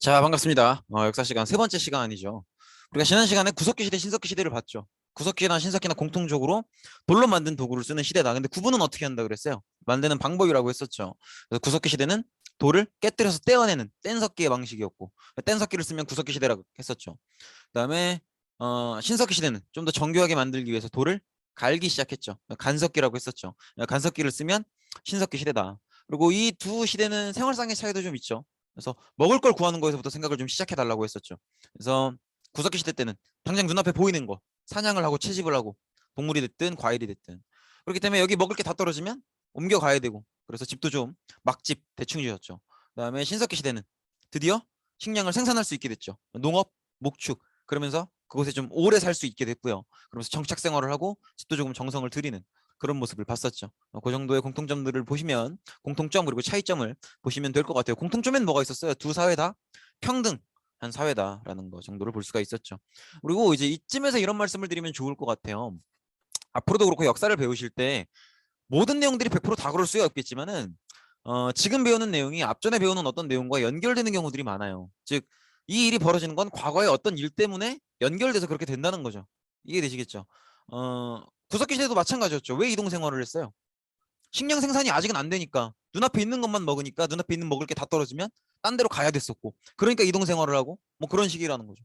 자, 반갑습니다. 역사 시간 세 번째 시간이죠. 우리가 지난 시간에 구석기 시대, 신석기 시대를 봤죠. 구석기나 신석기나 공통적으로 돌로 만든 도구를 쓰는 시대다. 근데 구분은 어떻게 한다 그랬어요? 만드는 방법이라고 했었죠. 그래서 구석기 시대는 돌을 깨뜨려서 떼어내는 뗀석기의 방식이었고, 뗀석기를 쓰면 구석기 시대라고 했었죠. 그다음에 신석기 시대는 좀 더 정교하게 만들기 위해서 돌을 갈기 시작했죠. 간석기라고 했었죠. 간석기를 쓰면 신석기 시대다. 그리고 이 두 시대는 생활상의 차이도 좀 있죠. 그래서 먹을 걸 구하는 거에서부터 생각을 좀 시작해 달라고 했었죠. 그래서 구석기 시대 때는 당장 눈앞에 보이는 거 사냥을 하고 채집을 하고 동물이 됐든 과일이 됐든 그렇기 때문에 여기 먹을 게 다 떨어지면 옮겨 가야 되고 그래서 집도 좀 막집 대충 지었죠. 그다음에 신석기 시대는 드디어 식량을 생산할 수 있게 됐죠. 농업, 목축 그러면서 그곳에 좀 오래 살 수 있게 됐고요. 그러면서 정착 생활을 하고 집도 조금 정성을 들이는 그런 모습을 봤었죠. 그 정도의 공통점들을 보시면 공통점 그리고 차이점을 보시면 될 것 같아요. 공통점에는 뭐가 있었어요? 두 사회 다 평등한 사회다라는 거 정도를 볼 수가 있었죠. 그리고 이제 이쯤에서 이런 말씀을 드리면 좋을 것 같아요. 앞으로도 그렇고 역사를 배우실 때 모든 내용들이 100%다 그럴 수야 없겠지만은 지금 배우는 내용이 앞전에 배우는 어떤 내용과 연결되는 경우들이 많아요. 즉, 이 일이 벌어지는 건 과거의 어떤 일 때문에 연결돼서 그렇게 된다는 거죠. 이해되시겠죠? 구석기 시대도 마찬가지였죠. 왜 이동 생활을 했어요? 식량 생산이 아직은 안 되니까 눈앞에 있는 것만 먹으니까 눈앞에 있는 먹을 게 다 떨어지면 딴 데로 가야 됐었고 그러니까 이동 생활을 하고 뭐 그런 식이라는 거죠.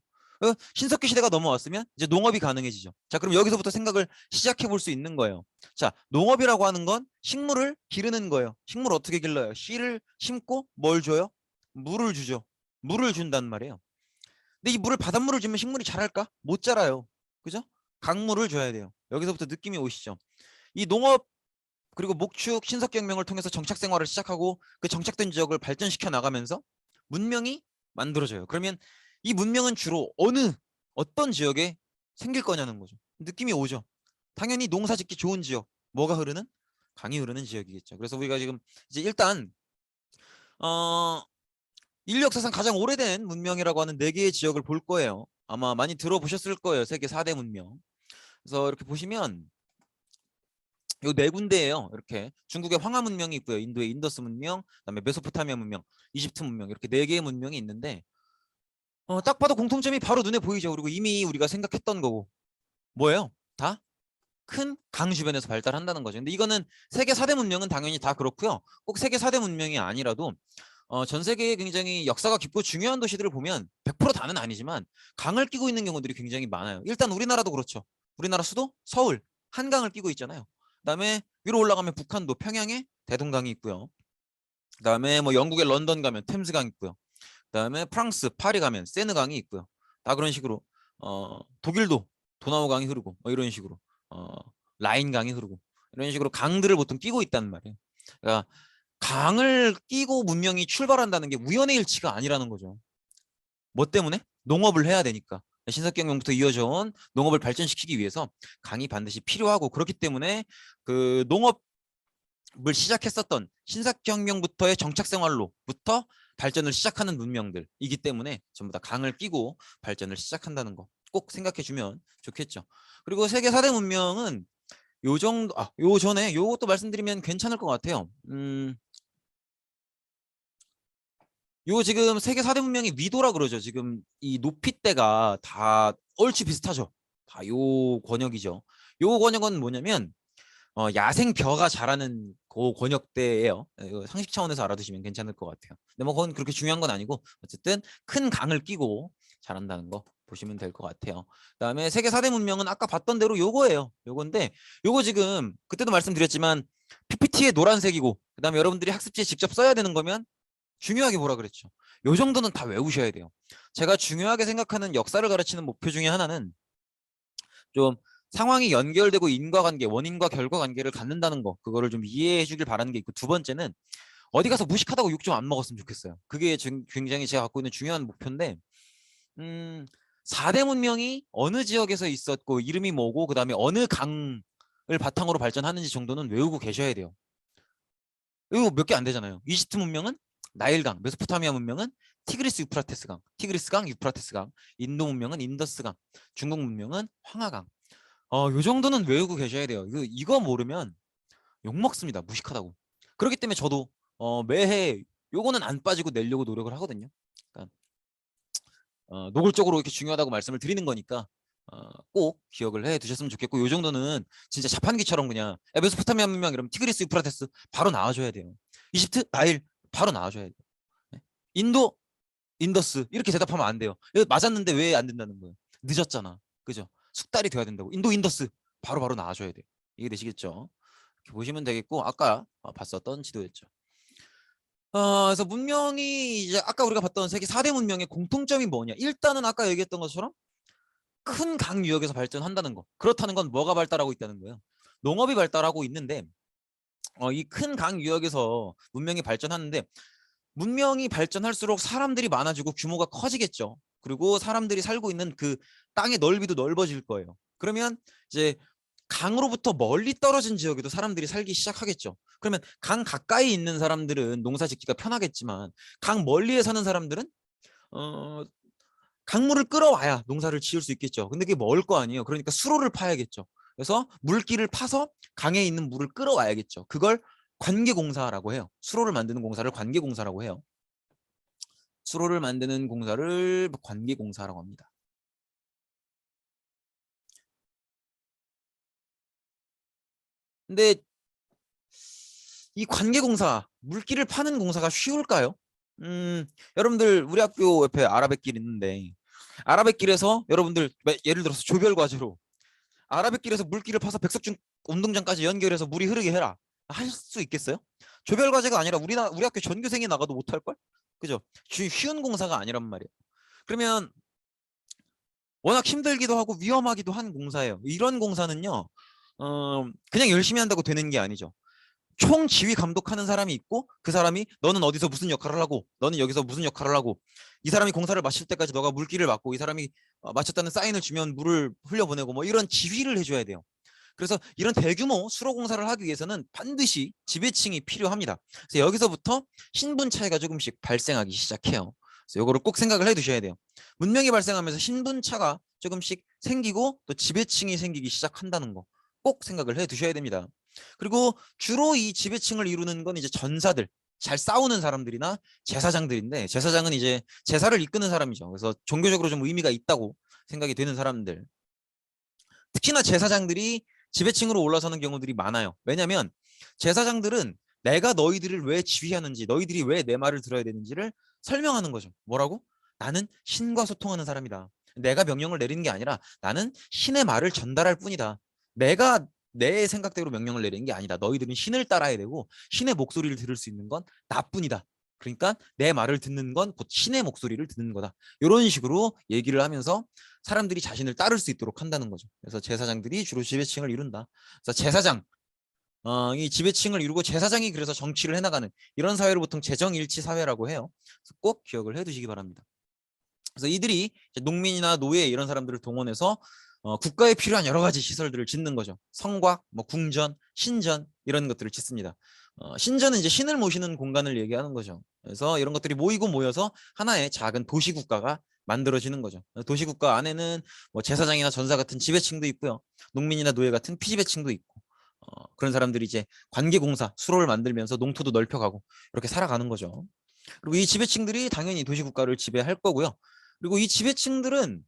신석기 시대가 넘어왔으면 이제 농업이 가능해지죠. 자, 그럼 여기서부터 생각을 시작해 볼 수 있는 거예요. 자, 농업이라고 하는 건 식물을 기르는 거예요. 식물 어떻게 길러요? 씨를 심고 뭘 줘요? 물을 주죠. 물을 준단 말이에요. 근데 이 물을 바닷물을 주면 식물이 자랄까? 못 자라요. 그죠? 강물을 줘야 돼요. 여기서부터 느낌이 오시죠? 이 농업 그리고 목축 신석경명을 통해서 정착 생활을 시작하고 그 정착된 지역을 발전시켜 나가면서 문명이 만들어져요. 그러면 이 문명은 주로 어떤 지역에 생길 거냐는 거죠. 느낌이 오죠. 당연히 농사 짓기 좋은 지역, 뭐가 흐르는? 강이 흐르는 지역이겠죠. 그래서 우리가 지금 이제 일단 어, 인류 역사상 가장 오래된 문명이라고 하는 네 개의 지역을 볼 거예요. 아마 많이 들어보셨을 거예요. 세계 4대 문명. 그래서 이렇게 보시면 요 네 군데예요. 이렇게 중국의 황하 문명이 있고요. 인도의 인더스 문명, 그다음에 메소포타미아 문명, 이집트 문명 이렇게 네 개의 문명이 있는데 딱 봐도 공통점이 바로 눈에 보이죠. 그리고 이미 우리가 생각했던 거고 뭐예요? 다 큰 강 주변에서 발달한다는 거죠. 근데 이거는 세계 4대 문명은 당연히 다 그렇고요. 꼭 세계 4대 문명이 아니라도 전 세계에 굉장히 역사가 깊고 중요한 도시들을 보면 100% 다는 아니지만 강을 끼고 있는 경우들이 굉장히 많아요. 일단 우리나라도 그렇죠. 우리나라 수도 서울 한강을 끼고 있잖아요. 그다음에 위로 올라가면 북한도 평양에 대동강이 있고요. 그다음에 뭐 영국의 런던 가면 템스강 있고요. 그다음에 프랑스 파리 가면 세느강이 있고요. 다 그런 식으로 독일도 도나우강이 흐르고 뭐 이런 식으로 어, 라인강이 흐르고 이런 식으로 강들을 보통 끼고 있단 말이에요. 그러니까 강을 끼고 문명이 출발한다는 게 우연의 일치가 아니라는 거죠. 뭐 때문에? 농업을 해야 되니까. 신석경영부터 이어져 온 농업을 발전시키기 위해서 강이 반드시 필요하고 그렇기 때문에 그 농업을 시작했었던 신석경영부터의 정착 생활로부터 발전을 시작하는 문명들이기 때문에 전부 다 강을 끼고 발전을 시작한다는 거 꼭 생각해 주면 좋겠죠. 그리고 세계 4대 문명은 요 정도 요 전에 요것도 말씀드리면 괜찮을 것 같아요. 요 지금 세계 4대 문명이 위도라 그러죠. 지금 이 높이대가 다 얼추 비슷하죠. 다 요 권역이죠. 요 권역은 뭐냐면 야생 벼가 자라는 그 권역대예요. 이거 상식 차원에서 알아두시면 괜찮을 것 같아요. 근데 뭐 그건 그렇게 중요한 건 아니고 어쨌든 큰 강을 끼고 자란다는 거 보시면 될 것 같아요. 그다음에 세계 4대 문명은 아까 봤던 대로 요거예요. 요건데 요거 지금 그때도 말씀드렸지만 PPT에 노란색이고 그다음에 여러분들이 학습지에 직접 써야 되는 거면 중요하게 뭐라 그랬죠. 요 정도는 다 외우셔야 돼요. 제가 중요하게 생각하는 역사를 가르치는 목표 중에 하나는 좀 상황이 연결되고 인과관계, 원인과 결과관계를 갖는다는 거, 그거를 좀 이해해 주길 바라는 게 있고, 두 번째는 어디 가서 무식하다고 욕 좀 안 먹었으면 좋겠어요. 그게 굉장히 제가 갖고 있는 중요한 목표인데, 4대 문명이 어느 지역에서 있었고, 이름이 뭐고, 그 다음에 어느 강을 바탕으로 발전하는지 정도는 외우고 계셔야 돼요. 이거 몇 개 안 되잖아요. 이집트 문명은 나일강, 메소포타미아 문명은 티그리스 유프라테스강, 티그리스강, 유프라테스강, 인도 문명은 인더스강, 중국 문명은 황하강. 요 정도는 외우고 계셔야 돼요. 이거 모르면 욕 먹습니다. 무식하다고. 그렇기 때문에 저도 매해 요거는 안 빠지고 내려고 노력을 하거든요. 그러니까 노골적으로 이렇게 중요하다고 말씀을 드리는 거니까 꼭 기억을 해 두셨으면 좋겠고, 요 정도는 진짜 자판기처럼 그냥 메소포타미아 문명 이러면 티그리스 유프라테스 바로 나와줘야 돼요. 이집트 나일 바로 나와줘야 돼요. 네? 인도 인더스 이렇게 대답하면 안 돼요. 이거 맞았는데 왜 안 된다는 거예요? 늦었잖아. 그죠? 숙달이 돼야 된다고. 인도 인더스 바로 나와줘야 돼요. 이게 되시겠죠? 이렇게 보시면 되겠고, 아까 봤었던 지도였죠. 그래서 문명이 이제 아까 우리가 봤던 세계 4대 문명의 공통점이 뭐냐? 일단은 아까 얘기했던 것처럼 큰 강 유역에서 발전한다는 거. 그렇다는 건 뭐가 발달하고 있다는 거예요? 농업이 발달하고 있는데, 이 큰 강 유역에서 문명이 발전하는데, 문명이 발전할수록 사람들이 많아지고 규모가 커지겠죠. 그리고 사람들이 살고 있는 그 땅의 넓이도 넓어질 거예요. 그러면 이제 강으로부터 멀리 떨어진 지역에도 사람들이 살기 시작하겠죠. 그러면 강 가까이 있는 사람들은 농사 짓기가 편하겠지만, 강 멀리에 사는 사람들은 어, 강물을 끌어와야 농사를 지을 수 있겠죠. 근데 그게 멀 거 아니에요. 그러니까 수로를 파야겠죠. 그래서 물길을 파서 강에 있는 물을 끌어와야겠죠. 그걸 관계공사라고 해요. 수로를 만드는 공사를 관계공사라고 해요. 수로를 만드는 공사를 관계공사라고 합니다. 근데 이 관계공사, 물길을 파는 공사가 쉬울까요? 여러분들 우리 학교 옆에 아라뱃길 있는데, 아라뱃길에서 여러분들 예를 들어서 조별과제로 아라뱃길에서 물길을 파서 백석준 운동장까지 연결해서 물이 흐르게 해라, 하실 수 있겠어요? 조별과제가 아니라 우리 학교 전교생이 나가도 못할걸? 그죠? 쉬운 공사가 아니란 말이에요. 그러면 워낙 힘들기도 하고 위험하기도 한 공사예요. 이런 공사는요, 그냥 열심히 한다고 되는 게 아니죠. 총 지휘 감독하는 사람이 있고, 그 사람이 너는 어디서 무슨 역할을 하고 너는 여기서 무슨 역할을 하고, 이 사람이 공사를 마칠 때까지 너가 물기를 막고, 이 사람이 마쳤다는 사인을 주면 물을 흘려보내고, 뭐 이런 지휘를 해줘야 돼요. 그래서 이런 대규모 수로 공사를 하기 위해서는 반드시 지배층이 필요합니다. 그래서 여기서부터 신분 차이가 조금씩 발생하기 시작해요. 그래서 이거를 꼭 생각을 해 두셔야 돼요. 문명이 발생하면서 신분 차가 조금씩 생기고 또 지배층이 생기기 시작한다는 거 꼭 생각을 해 두셔야 됩니다. 그리고 주로 이 지배층을 이루는 건 이제 전사들, 잘 싸우는 사람들이나 제사장들인데, 제사장은 이제 제사를 이끄는 사람이죠. 그래서 종교적으로 좀 의미가 있다고 생각이 되는 사람들. 특히나 제사장들이 지배층으로 올라서는 경우들이 많아요. 왜냐하면 제사장들은 내가 너희들을 왜 지휘하는지, 너희들이 왜 내 말을 들어야 되는지를 설명하는 거죠. 뭐라고? 나는 신과 소통하는 사람이다. 내가 명령을 내리는 게 아니라 나는 신의 말을 전달할 뿐이다. 내가 내 생각대로 명령을 내리는 게 아니다. 너희들은 신을 따라야 되고 신의 목소리를 들을 수 있는 건 나뿐이다. 그러니까 내 말을 듣는 건 곧 신의 목소리를 듣는 거다. 이런 식으로 얘기를 하면서 사람들이 자신을 따를 수 있도록 한다는 거죠. 그래서 제사장들이 주로 지배층을 이룬다. 그래서 제사장, 이 지배층을 이루고 제사장이 그래서 정치를 해나가는 이런 사회를 보통 재정일치 사회라고 해요. 그래서 꼭 기억을 해두시기 바랍니다. 그래서 이들이 농민이나 노예 이런 사람들을 동원해서 국가에 필요한 여러 가지 시설들을 짓는 거죠. 성곽, 뭐 궁전, 신전 이런 것들을 짓습니다. 신전은 이제 신을 모시는 공간을 얘기하는 거죠. 그래서 이런 것들이 모이고 모여서 하나의 작은 도시 국가가 만들어지는 거죠. 도시 국가 안에는 뭐 제사장이나 전사 같은 지배층도 있고요, 농민이나 노예 같은 피지배층도 있고, 그런 사람들이 이제 관계공사, 수로를 만들면서 농토도 넓혀가고 이렇게 살아가는 거죠. 그리고 이 지배층들이 당연히 도시 국가를 지배할 거고요. 그리고 이 지배층들은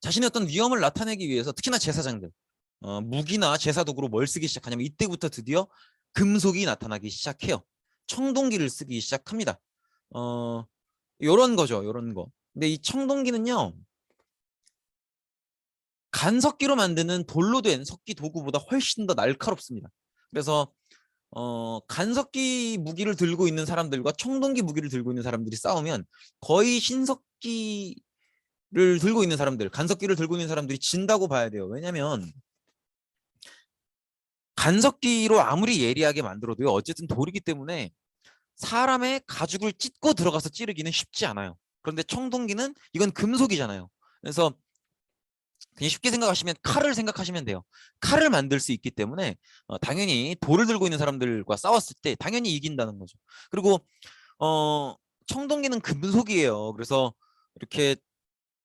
자신의 어떤 위험을 나타내기 위해서, 특히나 제사장들, 무기나 제사 도구로 뭘 쓰기 시작하냐면 이때부터 드디어 금속이 나타나기 시작해요. 청동기를 쓰기 시작합니다. 요런 거죠, 요런 거. 근데 이 청동기는요, 간석기로 만드는 돌로 된 석기 도구보다 훨씬 더 날카롭습니다. 그래서 간석기 무기를 들고 있는 사람들과 청동기 무기를 들고 있는 사람들이 싸우면 거의 신석기를 들고 있는 사람들, 간석기를 들고 있는 사람들이 진다고 봐야 돼요. 왜냐면 간석기로 아무리 예리하게 만들어도요, 어쨌든 돌이기 때문에 사람의 가죽을 찢고 들어가서 찌르기는 쉽지 않아요. 그런데 청동기는 이건 금속이잖아요. 그래서 그냥 쉽게 생각하시면 칼을 생각하시면 돼요. 칼을 만들 수 있기 때문에 당연히 돌을 들고 있는 사람들과 싸웠을 때 당연히 이긴다는 거죠. 그리고 청동기는 금속이에요. 그래서 이렇게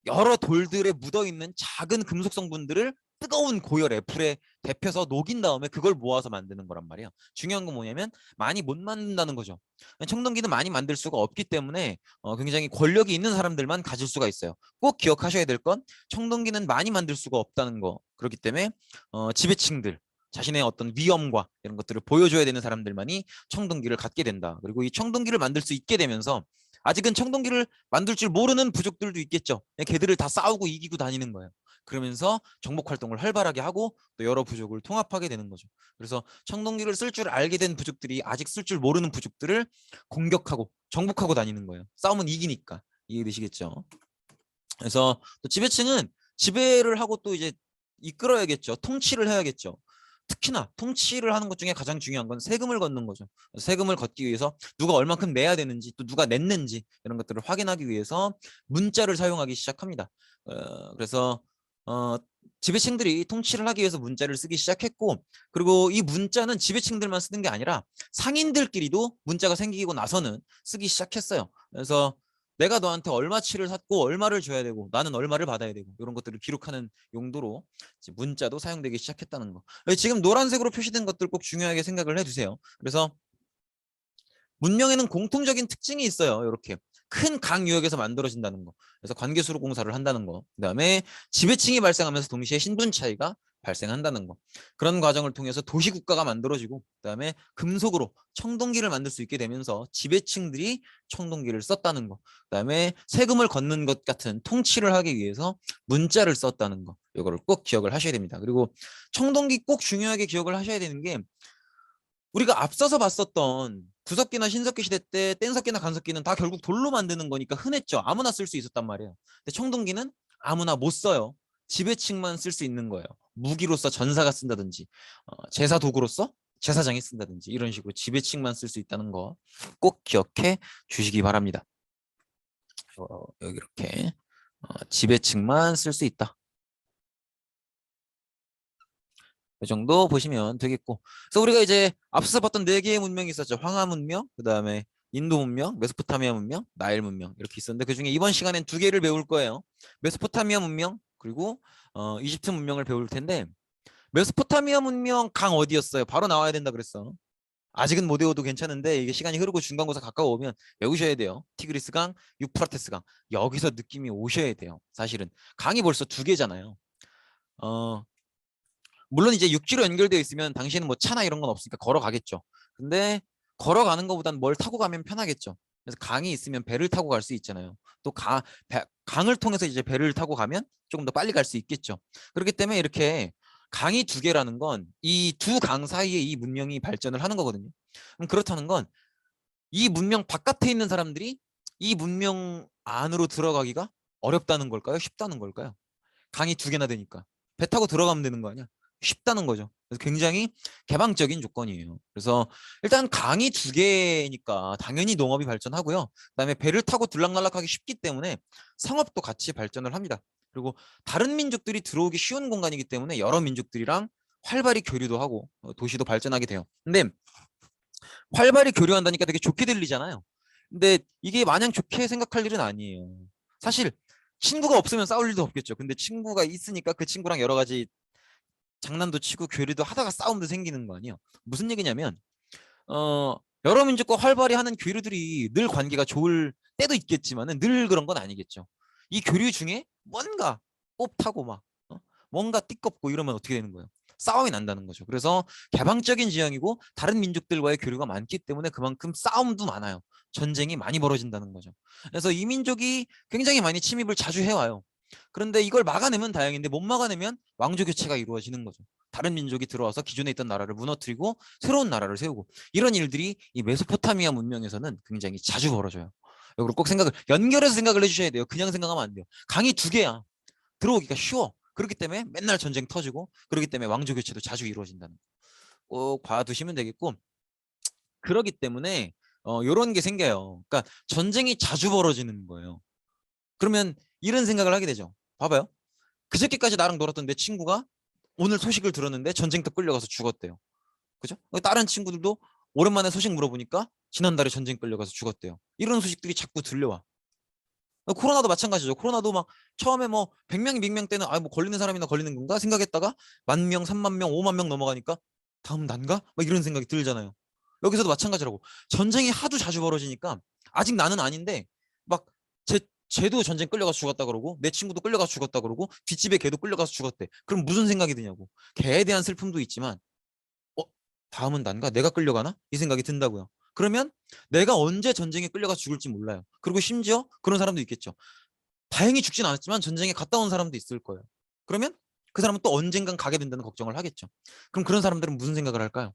여러 돌들에 묻어 있는 작은 금속 성분들을 뜨거운 고열에 불에 데펴서 녹인 다음에 그걸 모아서 만드는 거란 말이에요. 중요한 건 뭐냐면 많이 못 만든다는 거죠. 청동기는 많이 만들 수가 없기 때문에 굉장히 권력이 있는 사람들만 가질 수가 있어요. 꼭 기억하셔야 될 건 청동기는 많이 만들 수가 없다는 거. 그렇기 때문에 지배층들, 자신의 어떤 위엄과 이런 것들을 보여줘야 되는 사람들만이 청동기를 갖게 된다. 그리고 이 청동기를 만들 수 있게 되면서 아직은 청동기를 만들 줄 모르는 부족들도 있겠죠. 걔들을 다 싸우고 이기고 다니는 거예요. 그러면서 정복 활동을 활발하게 하고 또 여러 부족을 통합하게 되는 거죠. 그래서 청동기를 쓸 줄 알게 된 부족들이 아직 쓸 줄 모르는 부족들을 공격하고 정복하고 다니는 거예요. 싸우면 이기니까. 이해되시겠죠? 그래서 또 지배층은 지배를 하고 또 이제 이끌어야겠죠. 통치를 해야겠죠. 특히나 통치를 하는 것 중에 가장 중요한 건 세금을 걷는 거죠. 세금을 걷기 위해서 누가 얼만큼 내야 되는지 또 누가 냈는지 이런 것들을 확인하기 위해서 문자를 사용하기 시작합니다. 그래서 지배층들이 통치를 하기 위해서 문자를 쓰기 시작했고, 그리고 이 문자는 지배층들만 쓰는 게 아니라 상인들끼리도 문자가 생기고 나서는 쓰기 시작했어요. 그래서 내가 너한테 얼마치를 샀고 얼마를 줘야 되고 나는 얼마를 받아야 되고 이런 것들을 기록하는 용도로 문자도 사용되기 시작했다는 거. 지금 노란색으로 표시된 것들 꼭 중요하게 생각을 해두세요. 그래서 문명에는 공통적인 특징이 있어요. 이렇게 큰 강유역에서 만들어진다는 거. 그래서 관계수로 공사를 한다는 거. 그다음에 지배층이 발생하면서 동시에 신분 차이가 발생한다는 거. 그런 과정을 통해서 도시국가가 만들어지고 그다음에 금속으로 청동기를 만들 수 있게 되면서 지배층들이 청동기를 썼다는 거. 그다음에 세금을 걷는 것 같은 통치를 하기 위해서 문자를 썼다는 거. 이거를 꼭 기억을 하셔야 됩니다. 그리고 청동기 꼭 중요하게 기억을 하셔야 되는 게 우리가 앞서서 봤었던 구석기나 신석기 시대 때 뗀석기나 간석기는 다 결국 돌로 만드는 거니까 흔했죠. 아무나 쓸 수 있었단 말이에요. 근데 청동기는 아무나 못 써요. 지배층만 쓸 수 있는 거예요. 무기로서 전사가 쓴다든지 제사 도구로서 제사장이 쓴다든지 이런 식으로 지배층만 쓸 수 있다는 거 꼭 기억해 주시기 바랍니다. 여기 이렇게 지배층만 쓸 수 있다. 이 정도 보시면 되겠고. 그래서 우리가 이제 앞서서 봤던 4개의 문명이 있었죠. 황하 문명, 그 다음에 인도 문명, 메소포타미아 문명, 나일 문명 이렇게 있었는데 그중에 이번 시간엔 2개를 배울 거예요. 메소포타미아 문명 그리고 이집트 문명을 배울 텐데 메소포타미아 문명 강 어디였어요? 바로 나와야 된다 그랬어. 아직은 못 외워도 괜찮은데 이게 시간이 흐르고 중간고사 가까워 오면 외우셔야 돼요. 티그리스 강, 유프라테스 강. 여기서 느낌이 오셔야 돼요. 사실은 강이 벌써 2개잖아요. 물론 이제 육지로 연결되어 있으면 당신은 뭐 차나 이런 건 없으니까 걸어가겠죠. 근데 걸어가는 것보단 뭘 타고 가면 편하겠죠. 그래서 강이 있으면 배를 타고 갈 수 있잖아요. 또 강을 통해서 이제 배를 타고 가면 조금 더 빨리 갈 수 있겠죠. 그렇기 때문에 이렇게 강이 2개라는 건 이 2강 사이에 이 문명이 발전을 하는 거거든요. 그럼 그렇다는 건 이 문명 바깥에 있는 사람들이 이 문명 안으로 들어가기가 어렵다는 걸까요? 쉽다는 걸까요? 강이 2개나 되니까 배 타고 들어가면 되는 거 아니야? 쉽다는 거죠. 그래서 굉장히 개방적인 조건이에요. 그래서 일단 강이 2개니까 당연히 농업이 발전하고요. 그다음에 배를 타고 들락날락하기 쉽기 때문에 상업도 같이 발전을 합니다. 그리고 다른 민족들이 들어오기 쉬운 공간이기 때문에 여러 민족들이랑 활발히 교류도 하고 도시도 발전하게 돼요. 근데 활발히 교류한다니까 되게 좋게 들리잖아요. 근데 이게 마냥 좋게 생각할 일은 아니에요. 사실 친구가 없으면 싸울 일도 없겠죠. 근데 친구가 있으니까 그 친구랑 여러 가지 장난도 치고 교류도 하다가 싸움도 생기는 거 아니에요. 무슨 얘기냐면 여러 민족과 활발히 하는 교류들이 늘 관계가 좋을 때도 있겠지만은 늘 그런 건 아니겠죠. 이 교류 중에 뭔가 꼽타고 막 뭔가 띠껍고 이러면 어떻게 되는 거예요? 싸움이 난다는 거죠. 그래서 개방적인 지형이고 다른 민족들과의 교류가 많기 때문에 그만큼 싸움도 많아요. 전쟁이 많이 벌어진다는 거죠. 그래서 이 민족이 굉장히 많이 침입을 자주 해와요. 그런데 이걸 막아내면 다행인데 못 막아내면 왕조 교체가 이루어지는 거죠. 다른 민족이 들어와서 기존에 있던 나라를 무너뜨리고 새로운 나라를 세우고 이런 일들이 이 메소포타미아 문명에서는 굉장히 자주 벌어져요. 이걸 꼭 연결해서 생각을 해주셔야 돼요. 그냥 생각하면 안 돼요. 강이 2개야. 들어오기가 쉬워. 그렇기 때문에 맨날 전쟁 터지고 그렇기 때문에 왕조 교체도 자주 이루어진다는 거. 꼭 봐두시면 되겠고 그렇기 때문에 이런 게 생겨요. 그러니까 전쟁이 자주 벌어지는 거예요. 그러면 이런 생각을 하게 되죠. 봐봐요. 그저께까지 나랑 놀았던 내 친구가 오늘 소식을 들었는데 전쟁터 끌려가서 죽었대요. 그죠? 다른 친구들도 오랜만에 소식 물어보니까 지난달에 전쟁 끌려가서 죽었대요. 이런 소식들이 자꾸 들려와. 코로나도 마찬가지죠. 코로나도 막 처음에 뭐 100명, 200명 때는 뭐 걸리는 사람이나 걸리는 건가 생각했다가 10,000명, 30,000명, 50,000명 넘어가니까 다음 난가? 막 이런 생각이 들잖아요. 여기서도 마찬가지라고. 전쟁이 하도 자주 벌어지니까 아직 나는 아닌데 막 쟤도 전쟁 끌려가서 죽었다 그러고 내 친구도 끌려가서 죽었다 그러고 뒷집에 걔도 끌려가서 죽었대. 그럼 무슨 생각이 드냐고. 걔에 대한 슬픔도 있지만 어 다음은 난가? 내가 끌려가나? 이 생각이 든다고요. 그러면 내가 언제 전쟁에 끌려가서 죽을지 몰라요. 그리고 심지어 그런 사람도 있겠죠. 다행히 죽진 않았지만 전쟁에 갔다 온 사람도 있을 거예요. 그러면 그 사람은 또 언젠간 가게 된다는 걱정을 하겠죠. 그럼 그런 사람들은 무슨 생각을 할까요?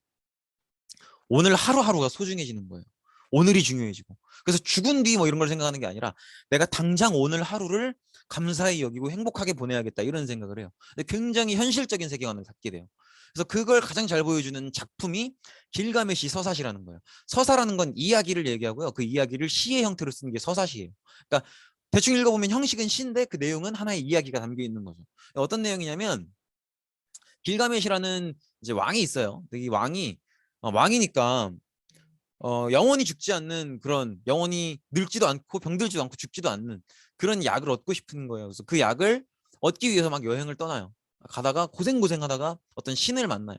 오늘 하루하루가 소중해지는 거예요. 오늘이 중요해지고. 그래서 죽은 뒤 뭐 이런 걸 생각하는 게 아니라 내가 당장 오늘 하루를 감사히 여기고 행복하게 보내야겠다 이런 생각을 해요. 근데 굉장히 현실적인 세계관을 갖게 돼요. 그래서 그걸 가장 잘 보여주는 작품이 길가메시 서사시라는 거예요. 서사라는 건 이야기를 얘기하고요. 그 이야기를 시의 형태로 쓰는 게 서사시예요. 그러니까 대충 읽어보면 형식은 시인데 그 내용은 하나의 이야기가 담겨 있는 거죠. 어떤 내용이냐면 길가메시라는 이제 왕이 있어요. 이 왕이 왕이니까 영원히 죽지 않는 그런 영원히 늙지도 않고 병들지도 않고 죽지도 않는 그런 약을 얻고 싶은 거예요. 그래서 그 약을 얻기 위해서 막 여행을 떠나요. 가다가 고생하다가 어떤 신을 만나요.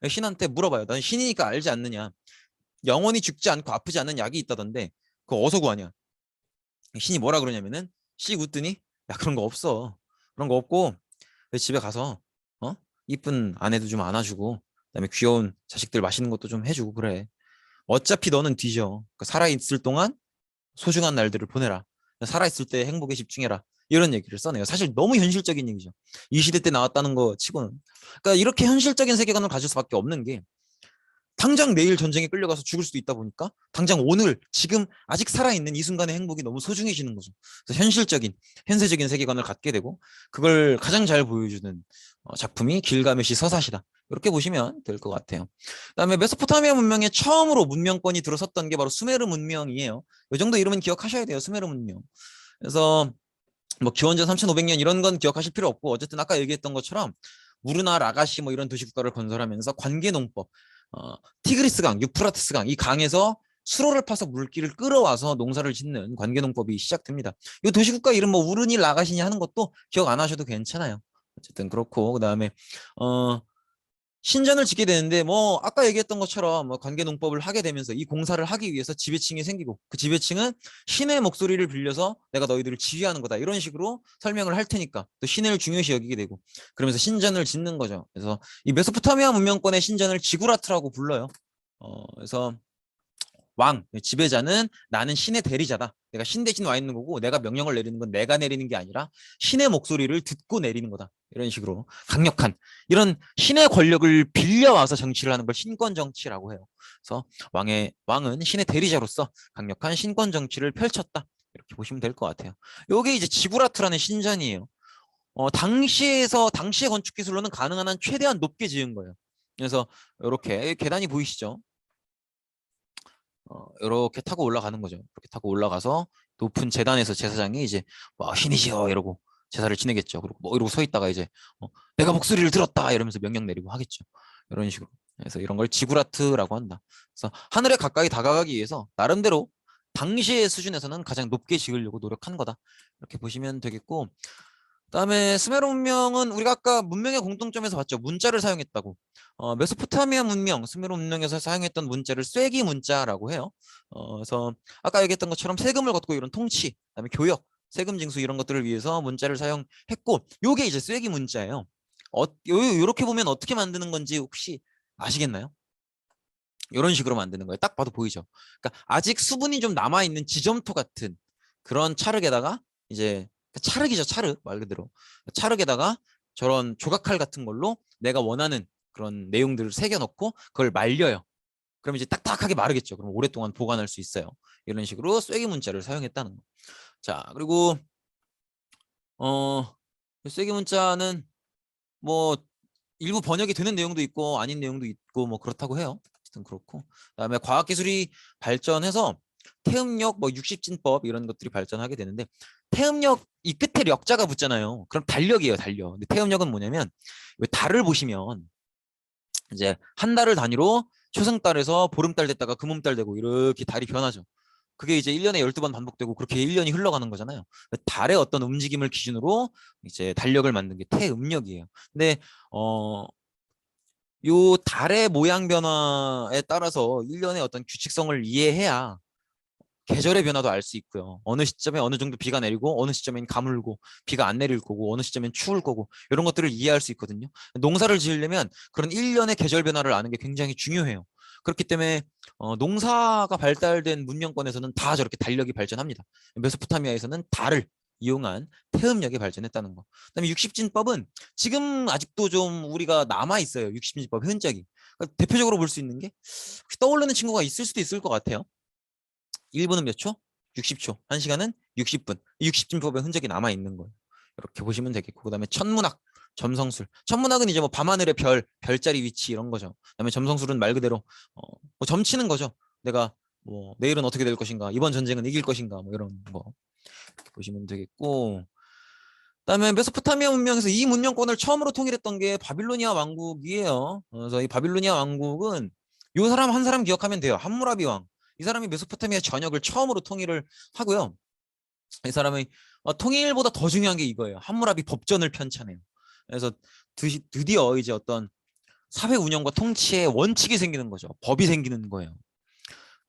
신한테 물어봐요. 난 신이니까 알지 않느냐. 영원히 죽지 않고 아프지 않는 약이 있다던데 그거 어디서 구하냐. 신이 뭐라 그러냐면은 씩 웃더니 야 그런 거 없어. 그런 거 없고 내 집에 가서 어 이쁜 아내도 좀 안아주고 그다음에 귀여운 자식들 맛있는 것도 좀 해주고 그래. 어차피 너는 뒤져. 그러니까 살아있을 동안 소중한 날들을 보내라. 살아있을 때 행복에 집중해라. 이런 얘기를 써내요. 사실 너무 현실적인 얘기죠. 이 시대 때 나왔다는 거 치고는. 그러니까 이렇게 현실적인 세계관을 가질 수밖에 없는 게 당장 내일 전쟁에 끌려가서 죽을 수도 있다 보니까 당장 오늘 지금 아직 살아있는 이 순간의 행복이 너무 소중해지는 거죠. 그래서 현실적인 현세적인 세계관을 갖게 되고 그걸 가장 잘 보여주는 작품이 길가메시 서사시다. 이렇게 보시면 될 것 같아요. 그다음에 메소포타미아 문명에 처음으로 문명권이 들어섰던 게 바로 수메르 문명이에요. 이 정도 이름은 기억하셔야 돼요. 수메르 문명. 그래서 뭐 기원전 3,500년 이런 건 기억하실 필요 없고 어쨌든 아까 얘기했던 것처럼 우르나 라가시 뭐 이런 도시국가를 건설하면서 관계농법 티그리스강, 유프라테스강 이 강에서 수로를 파서 물길을 끌어와서 농사를 짓는 관계농법이 시작됩니다. 이 도시국가 이름 뭐 우르니 라가시니 하는 것도 기억 안 하셔도 괜찮아요. 어쨌든 그렇고 그다음에 신전을 짓게 되는데 뭐 아까 얘기했던 것처럼 뭐 관계농법을 하게 되면서 이 공사를 하기 위해서 지배층이 생기고 그 지배층은 신의 목소리를 빌려서 내가 너희들을 지휘하는 거다 이런 식으로 설명을 할 테니까 또 신을 중요시 여기게 되고 그러면서 신전을 짓는 거죠. 그래서 이 메소포타미아 문명권의 신전을 지구라트라고 불러요. 그래서 왕, 지배자는 나는 신의 대리자다. 내가 신 대신 와 있는 거고 내가 명령을 내리는 건 내가 내리는 게 아니라 신의 목소리를 듣고 내리는 거다. 이런 식으로 강력한 이런 신의 권력을 빌려와서 정치를 하는 걸 신권 정치라고 해요. 그래서 왕은 신의 대리자로서 강력한 신권 정치를 펼쳤다. 이렇게 보시면 될 것 같아요. 이게 이제 지구라트라는 신전이에요. 당시의 건축 기술로는 가능한 한 최대한 높게 지은 거예요. 그래서 이렇게 계단이 보이시죠? 이렇게 타고 올라가는 거죠. 이렇게 타고 올라가서 높은 재단에서 제사장이 이제 신이시여 이러고 제사를 지내겠죠. 그리고 뭐 이러고 서 있다가 이제 내가 목소리를 들었다 이러면서 명령 내리고 하겠죠. 이런 식으로. 그래서 이런 걸 지구라트라고 한다. 그래서 하늘에 가까이 다가가기 위해서 나름대로 당시의 수준에서는 가장 높게 지으려고 노력한 거다. 이렇게 보시면 되겠고 그다음에 스메르 문명은 우리가 아까 문명의 공통점에서 봤죠. 문자를 사용했다고. 메소포타미아 문명, 스메르 문명에서 사용했던 문자를 쐐기 문자라고 해요. 그래서 아까 얘기했던 것처럼 세금을 걷고 이런 통치, 그다음에 교역, 세금 징수 이런 것들을 위해서 문자를 사용했고, 요게 이제 쐐기 문자예요. 요렇게 보면 어떻게 만드는 건지 혹시 아시겠나요? 이런 식으로 만드는 거예요. 딱 봐도 보이죠. 그러니까 아직 수분이 좀 남아 있는 지점토 같은 그런 찰흙에다가 이제 찰흙이죠, 찰흙 말 그대로 찰흙에다가 저런 조각칼 같은 걸로 내가 원하는 그런 내용들을 새겨 넣고 그걸 말려요. 그럼 이제 딱딱하게 마르겠죠. 그럼 오랫동안 보관할 수 있어요. 이런 식으로 쐐기 문자를 사용했다는 거. 자, 그리고 쐐기 문자는 뭐 일부 번역이 되는 내용도 있고 아닌 내용도 있고 뭐 그렇다고 해요. 어쨌든 그렇고 그다음에 과학기술이 발전해서 태음력 뭐 육식진법 이런 것들이 발전하게 되는데 태음력 이 끝에 력자가 붙잖아요. 그럼 달력이에요, 달력. 근데 태음력은 뭐냐면 왜 달을 보시면 이제 한 달을 단위로 초승달에서 보름달 됐다가 금음달 되고 이렇게 달이 변하죠. 그게 이제 1년에 12번 반복되고 그렇게 1년이 흘러가는 거잖아요. 달의 어떤 움직임을 기준으로 이제 달력을 만든 게 태음력이에요. 근데 요 달의 모양 변화에 따라서 1년의 어떤 규칙성을 이해해야 계절의 변화도 알 수 있고요. 어느 시점에 어느 정도 비가 내리고 어느 시점엔 가물고 비가 안 내릴 거고 어느 시점엔 추울 거고 이런 것들을 이해할 수 있거든요. 농사를 지으려면 그런 1년의 계절 변화를 아는 게 굉장히 중요해요. 그렇기 때문에 농사가 발달된 문명권에서는 다 저렇게 달력이 발전합니다. 메소포타미아에서는 달을 이용한 태음력이 발전했다는 거. 그다음에 육십진법은 지금 아직도 좀 우리가 남아 있어요. 육십진법 흔적이. 그러니까 대표적으로 볼 수 있는 게 혹시 떠오르는 친구가 있을 수도 있을 것 같아요. 1분은 몇 초? 60초. 1시간은 60분. 60진법의 흔적이 남아 있는 거예요. 이렇게 보시면 되겠고, 그다음에 천문학, 점성술. 천문학은 이제 뭐 밤하늘의 별, 별자리 위치 이런 거죠. 그다음에 점성술은 말 그대로 뭐 점치는 거죠. 내가 뭐 내일은 어떻게 될 것인가, 이번 전쟁은 이길 것인가, 뭐 이런 거 이렇게 보시면 되겠고. 그다음에 메소포타미아 문명에서 이 문명권을 처음으로 통일했던 게 바빌로니아 왕국이에요. 그래서 이 바빌로니아 왕국은 요 사람 한 사람 기억하면 돼요. 함무라비 왕. 이 사람이 메소포타미아 전역을 처음으로 통일을 하고요. 이 사람의 통일보다 더 중요한 게 이거예요. 함무라비 법전을 편찬해요. 그래서 드디어 이제 어떤 사회 운영과 통치의 원칙이 생기는 거죠. 법이 생기는 거예요.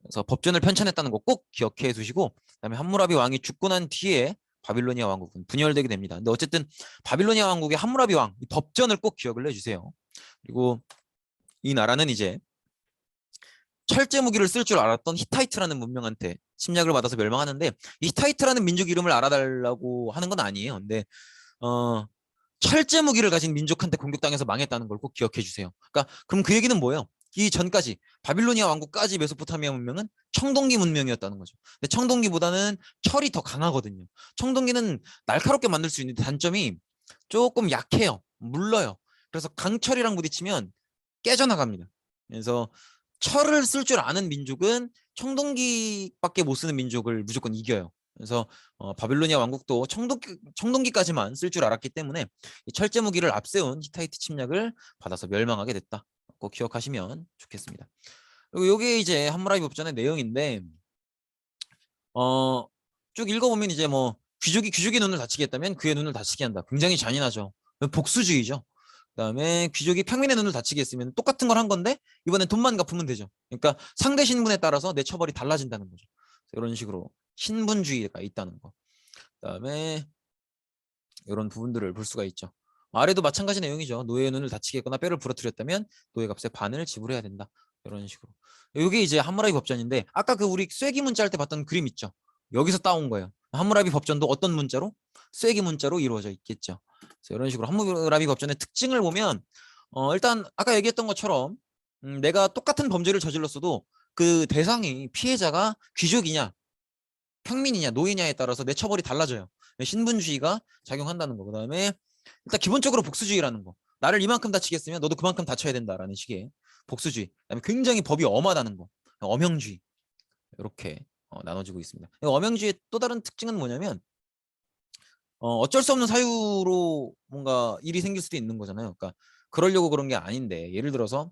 그래서 법전을 편찬했다는 거 꼭 기억해 두시고, 그다음에 함무라비 왕이 죽고 난 뒤에 바빌로니아 왕국은 분열되게 됩니다. 근데 어쨌든 바빌로니아 왕국의 함무라비 왕, 이 법전을 꼭 기억을 해주세요. 그리고 이 나라는 이제 철제 무기를 쓸 줄 알았던 히타이트라는 문명한테 침략을 받아서 멸망하는데, 이 히타이트라는 민족 이름을 알아달라고 하는 건 아니에요. 근데 철제 무기를 가진 민족한테 공격당해서 망했다는 걸 꼭 기억해 주세요. 그러니까 그럼 그 얘기는 뭐예요? 이 전까지 바빌로니아 왕국까지 메소포타미아 문명은 청동기 문명이었다는 거죠. 근데 청동기보다는 철이 더 강하거든요. 청동기는 날카롭게 만들 수 있는 단점이 조금 약해요. 물러요. 그래서 강철이랑 부딪히면 깨져나갑니다. 그래서 철을 쓸 줄 아는 민족은 청동기밖에 못 쓰는 민족을 무조건 이겨요. 그래서 바빌로니아 왕국도 청동기까지만 쓸 줄 알았기 때문에 이 철제 무기를 앞세운 히타이트 침략을 받아서 멸망하게 됐다. 꼭 기억하시면 좋겠습니다. 그리고 이게 이제 함무라비 법전의 내용인데 쭉 읽어보면 이제 뭐 귀족이 눈을 다치게 했다면 그의 눈을 다치게 한다. 굉장히 잔인하죠. 복수주의죠. 그다음에 귀족이 평민의 눈을 다치게 했으면 똑같은 걸 한 건데 이번엔 돈만 갚으면 되죠. 그러니까 상대 신분에 따라서 내 처벌이 달라진다는 거죠. 이런 식으로 신분주의가 있다는 거. 그다음에 이런 부분들을 볼 수가 있죠. 아래도 마찬가지 내용이죠. 노예의 눈을 다치게 했거나 뼈를 부러뜨렸다면 노예값의 반을 지불해야 된다. 이런 식으로. 이게 이제 함무라비 법전인데 아까 그 우리 쐐기 문자 할 때 봤던 그림 있죠. 여기서 따온 거예요. 함무라비 법전도 어떤 문자로? 쐐기 문자로 이루어져 있겠죠. 그래서 이런 식으로 함무라비 법전의 특징을 보면 일단 아까 얘기했던 것처럼 내가 똑같은 범죄를 저질렀어도 그 대상이 피해자가 귀족이냐 평민이냐 노예냐에 따라서 내 처벌이 달라져요. 신분주의가 작용한다는 거. 그다음에 일단 기본적으로 복수주의라는 거. 나를 이만큼 다치겠으면 너도 그만큼 다쳐야 된다라는 식의 복수주의. 그다음에 굉장히 법이 엄하다는 거. 엄형주의. 이렇게 나눠지고 있습니다. 엄형주의의 또 다른 특징은 뭐냐면 어쩔 수 없는 사유로 뭔가 일이 생길 수도 있는 거잖아요. 그러니까 그러려고 그런 게 아닌데 예를 들어서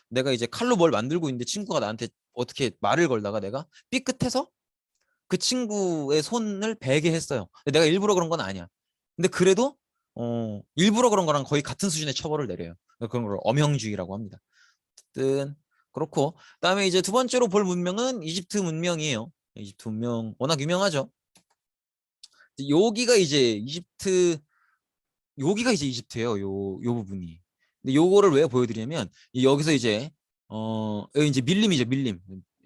내가 이제 칼로 뭘 만들고 있는데 친구가 나한테 어떻게 말을 걸다가 내가 삐끗해서 그 친구의 손을 베게 했어요. 내가 일부러 그런 건 아니야. 근데 그래도 일부러 그런 거랑 거의 같은 수준의 처벌을 내려요. 그런 걸 엄형주의라고 합니다. 어쨌든 그렇고 그다음에 이제 두 번째로 볼 문명은 이집트 문명이에요. 이집트 문명 워낙 유명하죠. 여기가 이제 이집트예요. 요 부분이. 근데 요거를 왜 보여드리냐면 여기서 이제 여기 이제 밀림이죠. 밀림.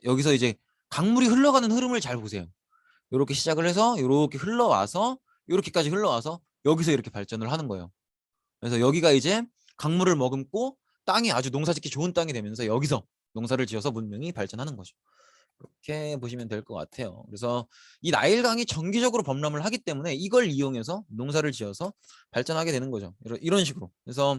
여기서 이제 강물이 흘러가는 흐름을 잘 보세요. 이렇게 시작을 해서 이렇게 흘러와서 이렇게까지 흘러와서 여기서 이렇게 발전을 하는 거예요. 그래서 여기가 이제 강물을 머금고 땅이 아주 농사짓기 좋은 땅이 되면서 여기서 농사를 지어서 문명이 발전하는 거죠. 이렇게 보시면 될 것 같아요. 그래서 이 나일강이 정기적으로 범람을 하기 때문에 이걸 이용해서 농사를 지어서 발전하게 되는 거죠. 이런 식으로. 그래서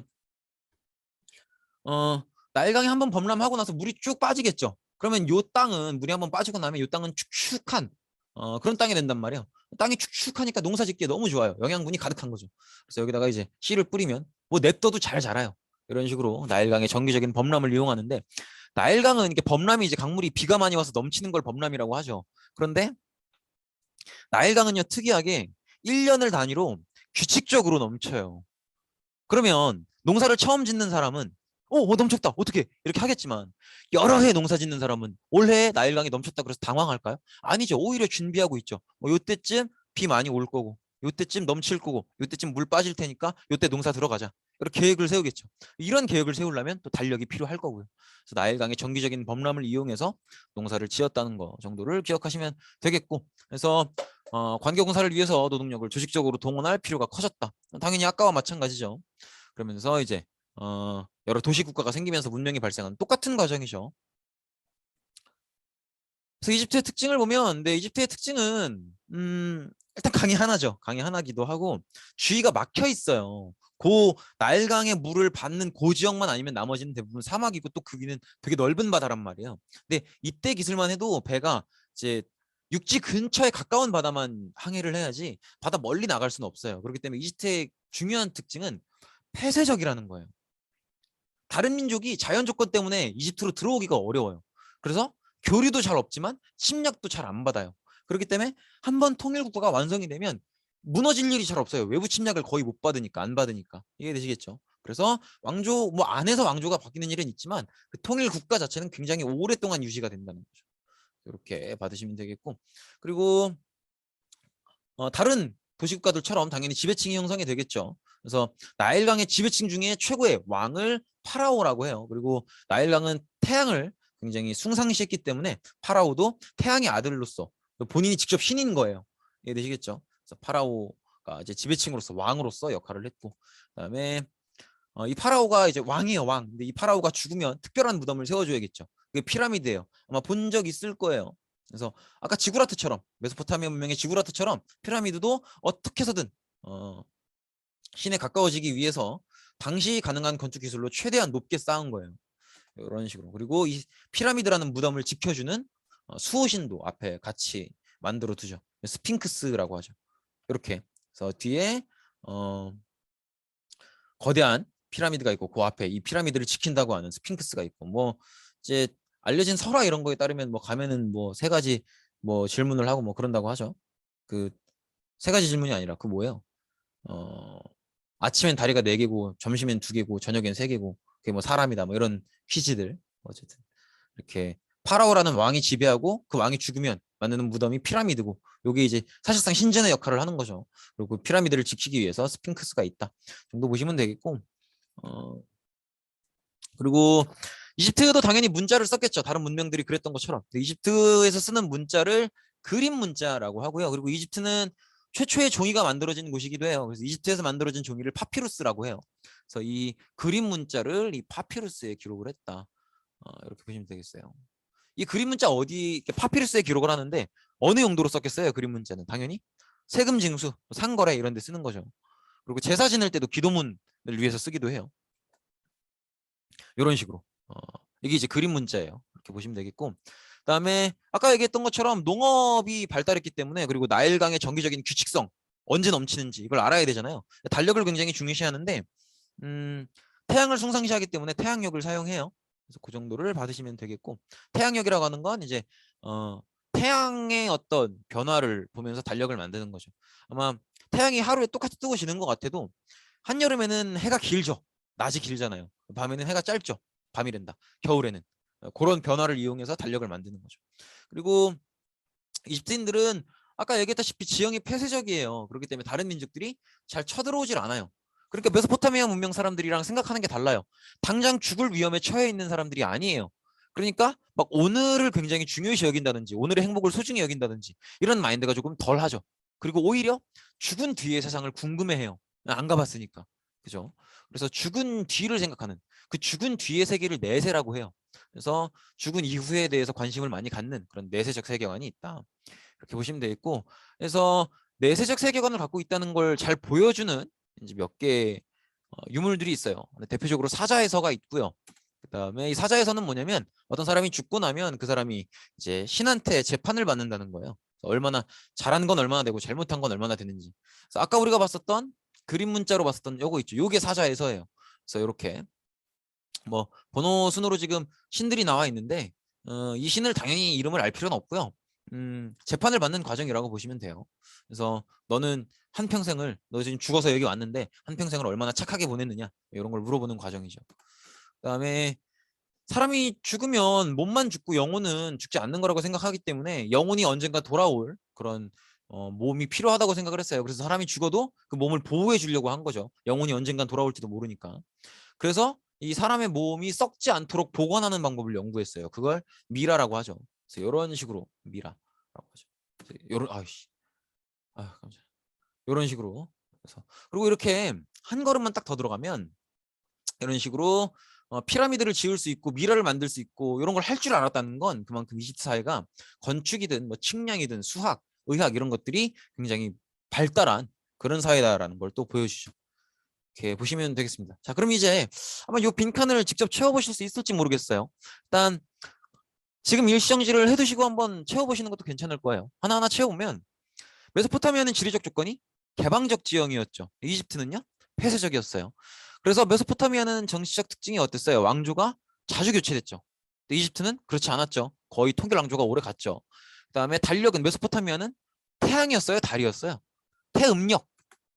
나일강이 한번 범람하고 나서 물이 쭉 빠지겠죠. 그러면 요 땅은 물이 한번 빠지고 나면 요 땅은 축축한 그런 땅이 된단 말이에요. 땅이 축축하니까 농사 짓기에 너무 좋아요. 영양분이 가득한 거죠. 그래서 여기다가 이제 씨를 뿌리면 뭐 냅둬도 잘 자라요. 이런 식으로 나일강의 정기적인 범람을 이용하는데 나일강은 이게 범람이 이제 강물이 비가 많이 와서 넘치는 걸 범람이라고 하죠. 그런데 나일강은요 특이하게 1년을 단위로 규칙적으로 넘쳐요. 그러면 농사를 처음 짓는 사람은 넘쳤다 어떻게 이렇게 하겠지만 여러 해 농사 짓는 사람은 올해 나일강이 넘쳤다 그래서 당황할까요? 아니죠. 오히려 준비하고 있죠. 요때쯤 비 많이 올 거고 요때쯤 넘칠 거고 요때쯤 물 빠질 테니까 요때 농사 들어가자. 이렇게 계획을 세우겠죠. 이런 계획을 세우려면 또 달력이 필요할 거고요. 그래서 나일강의 정기적인 범람을 이용해서 농사를 지었다는 거 정도를 기억하시면 되겠고, 그래서 관계공사를 위해서 노동력을 조직적으로 동원할 필요가 커졌다. 당연히 아까와 마찬가지죠. 그러면서 이제 여러 도시 국가가 생기면서 문명이 발생한 똑같은 과정이죠. 그래서 이집트의 특징을 보면, 네, 이집트의 특징은 일단 강이 하나죠. 강이 하나기도 하고 주위가 막혀 있어요. 고 나일강의 물을 받는 고 지역만 아니면 나머지는 대부분 사막이고 또 거기는 되게 넓은 바다란 말이에요. 근데 이때 기술만 해도 배가 이제 육지 근처에 가까운 바다만 항해를 해야지 바다 멀리 나갈 수는 없어요. 그렇기 때문에 이집트의 중요한 특징은 폐쇄적이라는 거예요. 다른 민족이 자연 조건 때문에 이집트로 들어오기가 어려워요. 그래서 교류도 잘 없지만 침략도 잘 안 받아요. 그렇기 때문에 한번 통일국가가 완성이 되면 무너질 일이 잘 없어요. 외부 침략을 거의 못 받으니까, 안 받으니까. 이해되시겠죠? 그래서 왕조 뭐 안에서 왕조가 바뀌는 일은 있지만 그 통일 국가 자체는 굉장히 오랫동안 유지가 된다는 거죠. 이렇게 받으시면 되겠고, 그리고 다른 도시국가들처럼 당연히 지배층이 형성이 되겠죠. 그래서 나일강의 지배층 중에 최고의 왕을 파라오라고 해요. 그리고 나일강은 태양을 굉장히 숭상시했기 때문에 파라오도 태양의 아들로서 본인이 직접 신인 거예요. 이해되시겠죠? 그래서 파라오가 이제 지배층으로서 왕으로서 역할을 했고, 그다음에 이 파라오가 이제 왕이에요, 왕. 근데 이 파라오가 죽으면 특별한 무덤을 세워줘야겠죠. 그게 피라미드예요. 아마 본 적 있을 거예요. 그래서 아까 지구라트처럼, 메소포타미아 문명의 지구라트처럼 피라미드도 어떻게 해서든 신에 가까워지기 위해서 당시 가능한 건축 기술로 최대한 높게 쌓은 거예요. 이런 식으로. 그리고 이 피라미드라는 무덤을 지켜주는 수호신도 앞에 같이 만들어 두죠. 스핑크스라고 하죠. 이렇게. 그래서 뒤에 거대한 피라미드가 있고 그 앞에 이 피라미드를 지킨다고 하는 스핑크스가 있고, 뭐 이제 알려진 설화 이런 거에 따르면 뭐 가면은 뭐 세 가지 뭐 질문을 하고 뭐 그런다고 하죠. 그 세 가지 질문이 아니라 그 뭐예요? 어 아침엔 다리가 네 개고 점심엔 두 개고 저녁엔 세 개고 그게 뭐 사람이다 뭐 이런 퀴즈들. 어쨌든 이렇게 파라오라는 왕이 지배하고 그 왕이 죽으면 만드는 무덤이 피라미드고, 요게 이제 사실상 신전의 역할을 하는 거죠. 그리고 피라미드를 지키기 위해서 스핑크스가 있다 정도 보시면 되겠고, 어, 그리고 이집트도 당연히 문자를 썼겠죠. 다른 문명들이 그랬던 것처럼. 이집트에서 쓰는 문자를 그림 문자라고 하고요. 그리고 이집트는 최초의 종이가 만들어진 곳이기도 해요. 그래서 이집트에서 만들어진 종이를 파피루스라고 해요. 그래서 이 그림 문자를 이 파피루스에 기록을 했다. 이렇게 보시면 되겠어요. 이 그림 문자 어디 파피루스에 기록을 하는데 어느 용도로 썼겠어요? 그림 문자는 당연히 세금 징수, 상거래 이런 데 쓰는 거죠. 그리고 제사 지낼 때도 기도문을 위해서 쓰기도 해요. 이런 식으로. 이게 이제 그림 문자예요. 이렇게 보시면 되겠고, 그다음에 아까 얘기했던 것처럼 농업이 발달했기 때문에, 그리고 나일강의 정기적인 규칙성, 언제 넘치는지 이걸 알아야 되잖아요. 달력을 굉장히 중요시하는데 태양을 숭상시하기 때문에 태양력을 사용해요. 그래서 그 정도를 받으시면 되겠고, 태양력이라고 하는 건 이제 태양의 어떤 변화를 보면서 달력을 만드는 거죠. 아마 태양이 하루에 똑같이 뜨고 지는 것 같아도 한여름에는 해가 길죠. 낮이 길잖아요. 밤에는 해가 짧죠. 밤이랜다. 겨울에는. 그런 변화를 이용해서 달력을 만드는 거죠. 그리고 이집트인들은 아까 얘기했다시피 지형이 폐쇄적이에요. 그렇기 때문에 다른 민족들이 잘 쳐들어오질 않아요. 그러니까 메소포타미아 문명 사람들이랑 생각하는 게 달라요. 당장 죽을 위험에 처해 있는 사람들이 아니에요. 그러니까 막 오늘을 굉장히 중요시 여긴다든지 오늘의 행복을 소중히 여긴다든지 이런 마인드가 조금 덜 하죠. 그리고 오히려 죽은 뒤의 세상을 궁금해해요. 안 가봤으니까. 그죠? 그래서 죽은 뒤를 생각하는, 그 죽은 뒤의 세계를 내세라고 해요. 그래서 죽은 이후에 대해서 관심을 많이 갖는 그런 내세적 세계관이 있다. 이렇게 보시면 되겠고, 그래서 내세적 세계관을 갖고 있다는 걸 잘 보여주는 이제 몇 개의 유물들이 있어요. 대표적으로 사자에서가 있고요. 그다음에 이 사자에서는 뭐냐면 어떤 사람이 죽고 나면 그 사람이 이제 신한테 재판을 받는다는 거예요. 얼마나 잘한 건 얼마나 되고 잘못한 건 얼마나 되는지. 그래서 아까 우리가 봤었던 그림 문자로 봤었던 요거 있죠. 요게 사자에서예요. 그래서 이렇게 뭐 번호 순으로 지금 신들이 나와 있는데 이 신을 당연히 이름을 알 필요는 없고요. 재판을 받는 과정이라고 보시면 돼요. 그래서 너는 한평생을 너 지금 죽어서 여기 왔는데 한평생을 얼마나 착하게 보냈느냐 이런 걸 물어보는 과정이죠. 그다음에 사람이 죽으면 몸만 죽고 영혼은 죽지 않는 거라고 생각하기 때문에 영혼이 언젠가 돌아올 그런 몸이 필요하다고 생각을 했어요. 그래서 사람이 죽어도 그 몸을 보호해 주려고 한 거죠. 영혼이 언젠간 돌아올지도 모르니까. 그래서 이 사람의 몸이 썩지 않도록 보관하는 방법을 연구했어요. 그걸 미라라고 하죠. 그래서 이런 식으로 미라라고 하죠. 이런 아이씨, 아 깜짝. 이런 식으로. 그래서 그리고 이렇게 한 걸음만 딱 더 들어가면 이런 식으로 피라미드를 지을 수 있고 미라를 만들 수 있고 이런 걸 할 줄 알았다는 건 그만큼 이집트 사회가 건축이든 뭐 측량이든 수학, 의학 이런 것들이 굉장히 발달한 그런 사회다라는 걸 또 보여주죠. 이렇게 보시면 되겠습니다. 자, 그럼 이제 아마 이 빈칸을 직접 채워보실 수 있을지 모르겠어요. 일단 지금 일시정지를 해두시고 한번 채워보시는 것도 괜찮을 거예요. 하나하나 채워보면 메소포타미아는 지리적 조건이 개방적 지형이었죠. 이집트는요? 폐쇄적이었어요. 그래서 메소포타미아는 정치적 특징이 어땠어요? 왕조가 자주 교체됐죠. 근데 이집트는 그렇지 않았죠. 거의 통일 왕조가 오래 갔죠. 그다음에 달력은 메소포타미아는 태양이었어요, 달이었어요. 태음력,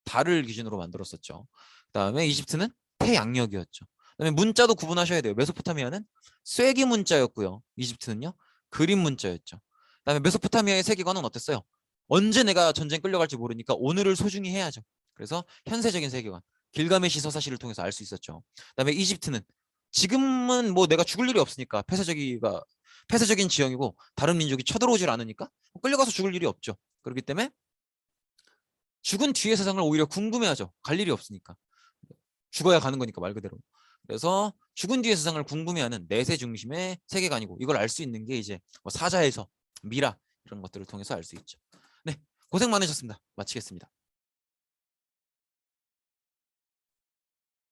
달을 기준으로 만들었었죠. 그다음에 이집트는 태양력이었죠. 그다음에 문자도 구분하셔야 돼요. 메소포타미아는 쐐기 문자였고요. 이집트는요 그림 문자였죠. 그다음에 메소포타미아의 세계관은 어땠어요? 언제 내가 전쟁 끌려갈지 모르니까 오늘을 소중히 해야죠. 그래서 현세적인 세계관, 길가메시 서사시를 통해서 알 수 있었죠. 그다음에 이집트는 지금은 뭐 내가 죽을 일이 없으니까 폐쇄적인 지형이고 다른 민족이 쳐들어오질 않으니까 끌려가서 죽을 일이 없죠. 그렇기 때문에 죽은 뒤의 세상을 오히려 궁금해하죠. 갈 일이 없으니까. 죽어야 가는 거니까 말 그대로. 그래서 죽은 뒤의 세상을 궁금해하는 내세 중심의 세계관이고 이걸 알 수 있는 게 이제 뭐 사자에서 미라 이런 것들을 통해서 알 수 있죠. 네, 고생 많으셨습니다. 마치겠습니다.